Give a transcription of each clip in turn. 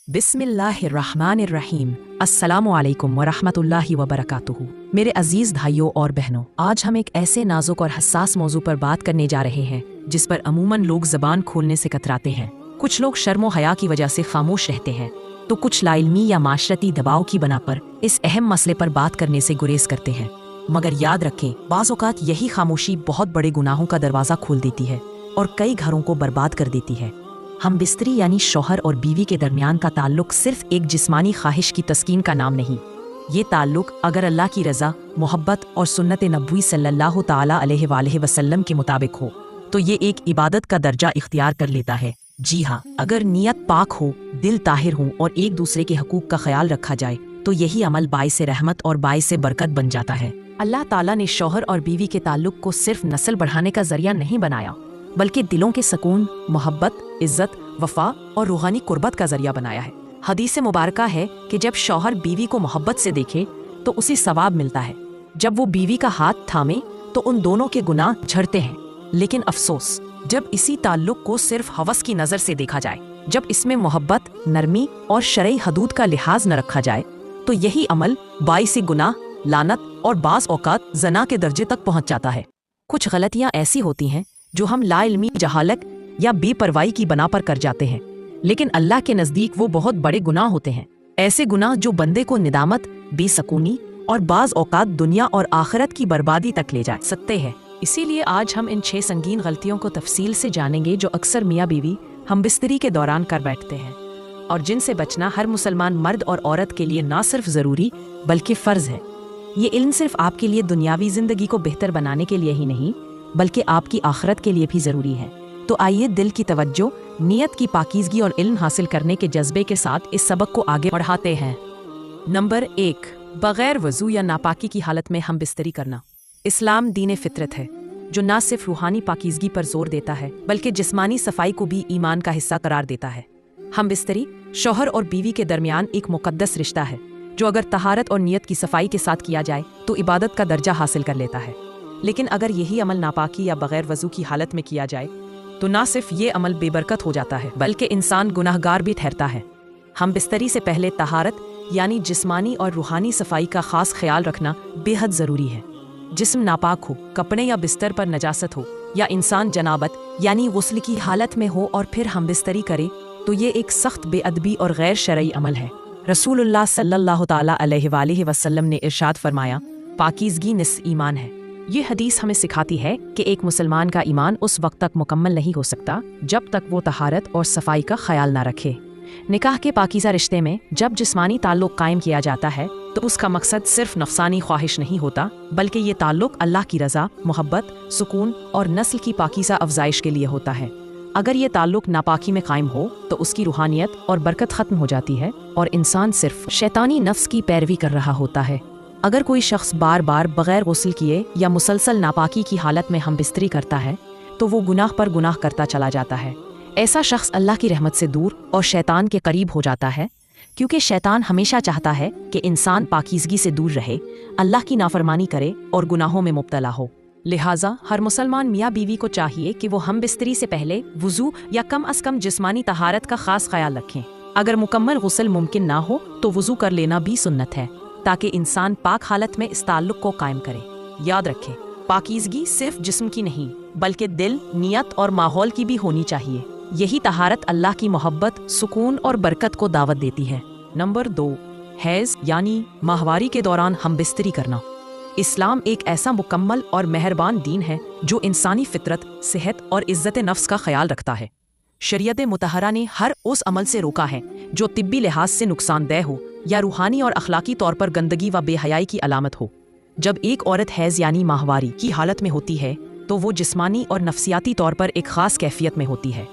बिस्मिल्लाहिर्रहमानिर्रहीम। अस्सलामु अलैकुम वरहमतुल्लाहि वबरकातुहू। मेरे अजीज भाइयों और बहनों, आज हम एक ऐसे नाजुक और हसास मौजू पर बात करने जा रहे हैं जिस पर अमूमन लोग ज़बान खोलने से कतराते हैं। कुछ लोग शर्म हया की वजह से खामोश रहते हैं, तो कुछ लाइल्मी या माशरती दबाव की बना पर इस अहम मसले पर बात करने से गुरेज करते हैं। मगर याद रखें, बाज़ औक़ात यही खामोशी बहुत बड़े गुनाहों का दरवाज़ा खोल देती है और कई घरों को बर्बाद कर देती है। हम बिस्तरी यानी शौहर और बीवी के दरमियान का ताल्लुक सिर्फ एक जिस्मानी ख्वाहिश की तस्कीन का नाम नहीं। ये ताल्लुक अगर अल्लाह की रज़ा, मोहब्बत और सुन्नत नबवी सल्लल्लाहु ताला अलैहि वसल्लम के मुताबिक हो तो ये एक इबादत का दर्जा इख्तियार कर लेता है। जी हाँ, अगर नीयत पाक हो, दिल ताहिर हो और एक दूसरे के हकूक़ का ख्याल रखा जाए तो यही अमल बाइसे रहमत और बाइसे बरकत बन जाता है। अल्लाह ताला ने शौहर और बीवी के ताल्लुक को सिर्फ नस्ल बढ़ाने का जरिया नहीं बनाया, बल्कि दिलों के सुकून, मोहब्बत, इज्जत, वफा और रूहानी कुर्बत का जरिया बनाया है। हदीस मुबारका है कि जब शौहर बीवी को मोहब्बत से देखे तो उसे सवाब मिलता है। जब वो बीवी का हाथ थामे तो उन दोनों के गुनाह झड़ते हैं। लेकिन अफसोस, जब इसी ताल्लुक को सिर्फ हवस की नज़र से देखा जाए, जब इसमें मोहब्बत, नरमी और शरई हदूद का लिहाज न रखा जाए, तो यही अमल बाइसे गुनाह, लानत और बाज़ औक़ात ज़ना के दर्जे तक पहुँच जाता है। कुछ गलतियाँ ऐसी होती हैं जो हम लाइल्मी, जहालत या बेपरवाही की बना पर कर जाते हैं, लेकिन अल्लाह के नज़दीक वो बहुत बड़े गुनाह होते हैं। ऐसे गुनाह जो बंदे को निदामत, बेसकूनी और बाज़ औक़ात दुनिया और आखिरत की बर्बादी तक ले जा सकते हैं। इसीलिए आज हम इन 6 संगीन गलतियों को तफसील से जानेंगे जो अक्सर मियाँ बीवी हम बिस्तरी के दौरान कर बैठते हैं और जिनसे बचना हर मुसलमान मर्द और औरत के लिए ना सिर्फ ज़रूरी बल्कि फ़र्ज़ है। ये इल्म सिर्फ आपके लिए दुनियावी ज़िंदगी को बेहतर बनाने के लिए ही नहीं बल्कि आपकी आखिरत के लिए भी ज़रूरी है। तो आइए दिल की तवज्जो, नियत की पाकीज़गी और इल्म हासिल करने के जज्बे के साथ इस सबक को आगे बढ़ाते हैं। नंबर 1, बग़ैर वज़ू या नापाकी की हालत में हम बिस्तरी करना। इस्लाम दीन फितरत है जो न सिर्फ रूहानी पाकीज़गी पर जोर देता है बल्कि जिस्मानी सफाई को भी ईमान का हिस्सा करार देता है। हम बिस्तरी शौहर और बीवी के दरमियान एक मुक़द्दस रिश्ता है जो अगर तहारत और नियत की सफाई के साथ किया जाए तो इबादत का दर्जा हासिल कर लेता है। लेकिन अगर यही अमल नापाकी या बग़ैर वज़ू की हालत में किया जाए तो ना सिर्फ ये अमल बेबरकत हो जाता है बल्कि इंसान गुनाहगार भी ठहरता है। हम बिस्तरी से पहले तहारत यानी जिस्मानी और रूहानी सफाई का ख़ास ख्याल रखना बेहद ज़रूरी है। जिस्म नापाक हो, कपड़े या बिस्तर पर नजासत हो या इंसान जनाबत यानी गुस्ल की हालत में हो और फिर हम बिस्तरी करे तो ये एक सख्त बेअदबी और गैर शरई अमल है। रसूलुल्लाह सल्लल्लाहु ताला अलैहि वसल्लम ने इरशाद फरमाया, पाकीज़गी निस्फ़ ईमान है। ये हदीस हमें सिखाती है कि एक मुसलमान का ईमान उस वक्त तक मुकम्मल नहीं हो सकता जब तक वो तहारत और सफाई का ख्याल ना रखे। निकाह के पाकीज़ा रिश्ते में जब जिस्मानी ताल्लुक़ कायम किया जाता है तो उसका मकसद सिर्फ नफसानी ख्वाहिश नहीं होता बल्कि ये ताल्लुक़ अल्लाह की रज़ा, मोहब्बत, सुकून और नस्ल की पाकीज़ा अफजाइश के लिए होता है। अगर ये ताल्लुक़ नापाकी में कायम हो तो उसकी रूहानियत और बरकत ख़त्म हो जाती है और इंसान सिर्फ शैतानी नफ्स की पैरवी कर रहा होता है। अगर कोई शख्स बार बार बग़ैर गुस्ल किए या मुसलसल नापाकी की हालत में हम बिस्तरी करता है तो वो गुनाह पर गुनाह करता चला जाता है। ऐसा शख्स अल्लाह की रहमत से दूर और शैतान के करीब हो जाता है, क्योंकि शैतान हमेशा चाहता है कि इंसान पाकीज़गी से दूर रहे, अल्लाह की नाफरमानी करे और गुनाहों में मुब्तला हो। लिहाजा हर मुसलमान मियाँ बीवी को चाहिए कि वो हम बिस्तरी से पहले वुज़ू या कम अज़ कम जिस्मानी तहारत का ख़ास ख्याल रखें। अगर मुकम्मल गुस्ल मुमकिन ना हो तो वुज़ू कर लेना भी सुन्नत है ताकि इंसान पाक हालत में इस ताल्लुक़ को कायम करे। याद रखें, पाकीज़गी सिर्फ जिस्म की नहीं बल्कि दिल, नियत और माहौल की भी होनी चाहिए। यही तहारत अल्लाह की मोहब्बत, सुकून और बरकत को दावत देती है। नंबर 2, हैज़ यानी माहवारी के दौरान हम बिस्तरी करना। इस्लाम एक ऐसा मुकम्मल और मेहरबान दीन है जो इंसानी फितरत, सेहत और इज़्ज़त नफ्स का ख्याल रखता है। शरीयत मुतहरा ने हर उस अमल से रोका है जो तिब्बी लिहाज से नुकसानदेह हो या रूहानी और अखलाकी तौर पर गंदगी व बेहयाई की अलामत हो। जब एक औरत हैज़ यानी माहवारी की हालत में होती है तो वो जिस्मानी और नफ्सियाती तौर पर एक ख़ास कैफियत में होती है।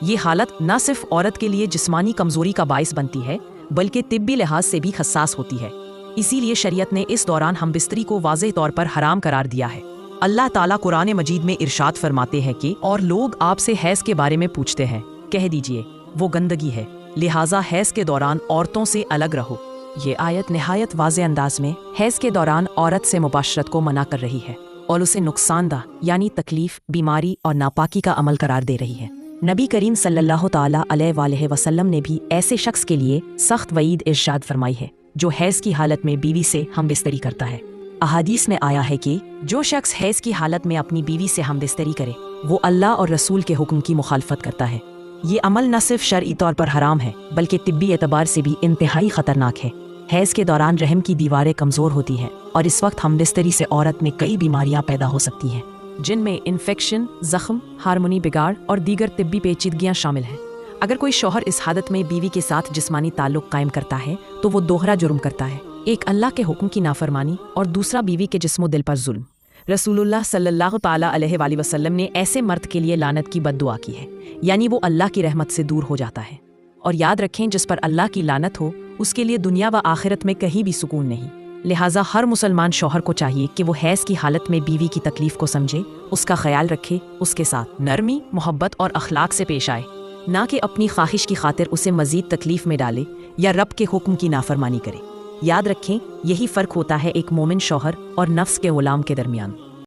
ये हालत न सिर्फ औरत के लिए जिस्मानी कमज़ोरी का बाइस बनती है बल्कि तिब्बी लिहाज से भी हसास होती है। इसीलिए शरीयत ने इस दौरान हम बिस्तरी को वाज़ेह तौर पर हराम करार दिया है। अल्लाह ताला कुरान मजीद में इरशाद फरमाते हैं कि और लोग आपसे हैज़ के बारे में पूछते हैं, कह दीजिए वो गंदगी है, लिहाजा हैज़ के दौरान औरतों से अलग रहो। ये आयत निहायत वाज़ेह अंदाज में हैज़ के दौरान औरत से मुबाशरत को मना कर रही है और उसे नुकसानदा यानी तकलीफ, बीमारी और नापाकी का अमल करार दे रही है। नबी करीम सल्लल्लाहु ताला अलैहि वसल्लम ने भी ऐसे शख्स के लिए सख्त वईद इरशाद फरमाई है जो हैज़ की हालत में बीवी से हमबिस्तरी करता है। अहादीस में आया है कि जो शख्स हैज़ की हालत में अपनी बीवी से हमबिस्तरी करे वो अल्लाह और रसूल के हुक्म की मुखालफत करता है। ये अमल न सिर्फ शरई तौर पर हराम है बल्कि तिब्बी एतबार से भी इंतहाई ख़तरनाक है। हैज़ के दौरान रहम की दीवारें कमज़ोर होती हैं और इस वक्त हमबिस्तरी से औरत में कई बीमारियां पैदा हो सकती हैं, जिनमें इन्फेक्शन, ज़ख्म, हार्मोनी बिगाड़ और दीगर तिब्बी पेचीदगियां शामिल हैं। अगर कोई शौहर इस हालत में बीवी के साथ जिस्मानी ताल्लुक़ कायम करता है तो वो दोहरा जुर्म करता है, एक अल्लाह के हुक्म की नाफरमानी और दूसरा बीवी के जिस्मो दिल पर जुल्म। रसूलुल्लाह सल्लल्लाहु ताला अलैहि वसल्लम ने ऐसे मर्द के लिए लानत की बद्दुआ की है, यानी वो अल्लाह की रहमत से दूर हो जाता है। और याद रखें, जिस पर अल्लाह की लानत हो उसके लिए दुनिया व आखिरत में कहीं भी सुकून नहीं। लिहाजा हर मुसलमान शौहर को चाहिए कि वो हैज़ की हालत में बीवी की तकलीफ को समझे, उसका ख्याल रखे, उसके साथ नरमी, मोहब्बत और अखलाक से पेश आए, ना कि अपनी ख्वाहिश की खातिर उसे मज़ीद तकलीफ में डाले या रब के हुक्म की नाफरमानी करे। याद रखें, यही फ़र्क होता है एक मोमिन शौहर और नफ्स के ग़ुलाम के दरमियान।